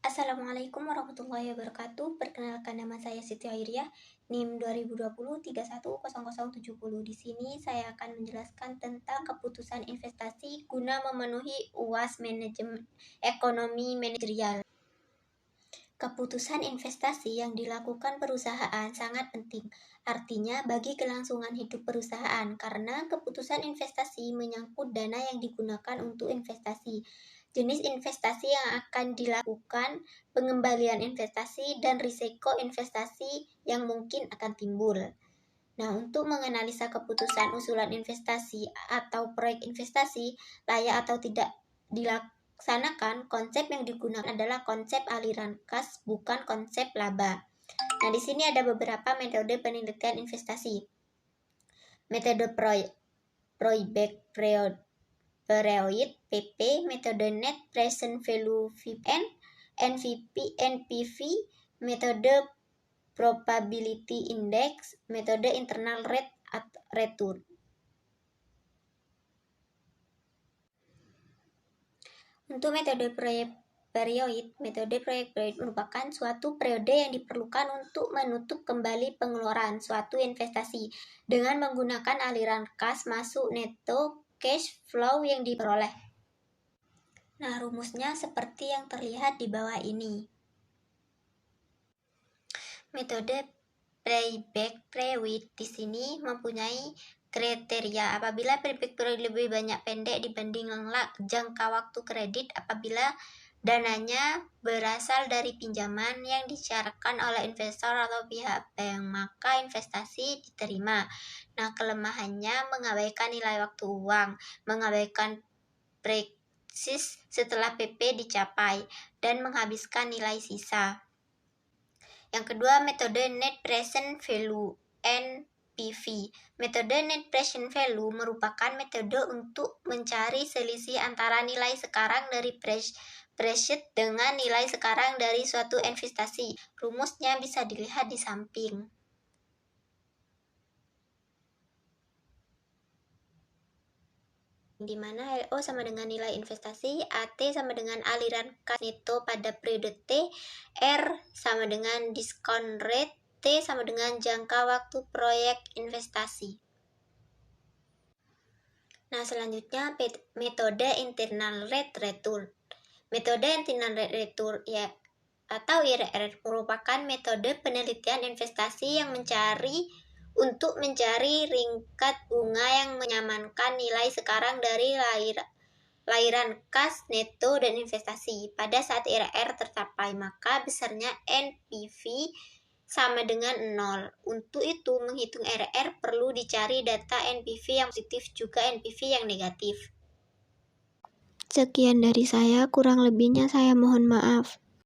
Assalamualaikum warahmatullahi wabarakatuh. Perkenalkan, nama saya Siti Airia, NIM 2020 Di sini saya akan menjelaskan tentang keputusan investasi guna memenuhi UAS Manajemen Ekonomi Manajerial. Keputusan investasi yang dilakukan perusahaan sangat penting, artinya bagi kelangsungan hidup perusahaan, karena keputusan investasi menyangkut dana yang digunakan untuk investasi, jenis investasi yang akan dilakukan, pengembalian investasi, dan risiko investasi yang mungkin akan timbul. Nah, untuk menganalisa keputusan usulan investasi atau proyek investasi layak atau tidak dilaksanakan, konsep yang digunakan adalah konsep aliran kas, bukan konsep laba. Nah, di sini ada beberapa metode penelitian investasi. Metode Payback Period (PP), metode Net Present Value (VPN), NPV, metode Probability Index, metode Internal Rate of Return. Untuk metode period merupakan suatu periode yang diperlukan untuk menutup kembali pengeluaran suatu investasi dengan menggunakan aliran kas masuk neto cash flow yang diperoleh. Nah, rumusnya seperti yang terlihat di bawah ini. Metode payback period di sini mempunyai kriteria apabila payback period lebih banyak pendek dibanding jangka waktu kredit, apabila dananya berasal dari pinjaman yang disyaratkan oleh investor atau pihak bank, maka investasi diterima. Nah, kelemahannya mengabaikan nilai waktu uang, mengabaikan praksis setelah PP dicapai, dan menghabiskan nilai sisa. Yang kedua, metode Net Present Value (NPV). Metode Net Present Value merupakan metode untuk mencari selisih antara nilai sekarang dari present dengan nilai sekarang dari suatu investasi. Rumusnya bisa dilihat di samping. Di mana LO sama dengan nilai investasi, AT sama dengan aliran kas neto pada periode T, R sama dengan discount rate, T sama dengan jangka waktu proyek investasi. Nah, selanjutnya metode Internal Rate Return. Metode Internal Rate Return atau IRR merupakan metode penelitian investasi yang untuk mencari tingkat bunga yang menyamankan nilai sekarang dari lairan kas, neto, dan investasi. Pada saat IRR tercapai, maka besarnya NPV sama dengan 0. Untuk itu, menghitung IRR perlu dicari data NPV yang positif juga NPV yang negatif. Sekian dari saya, kurang lebihnya saya mohon maaf.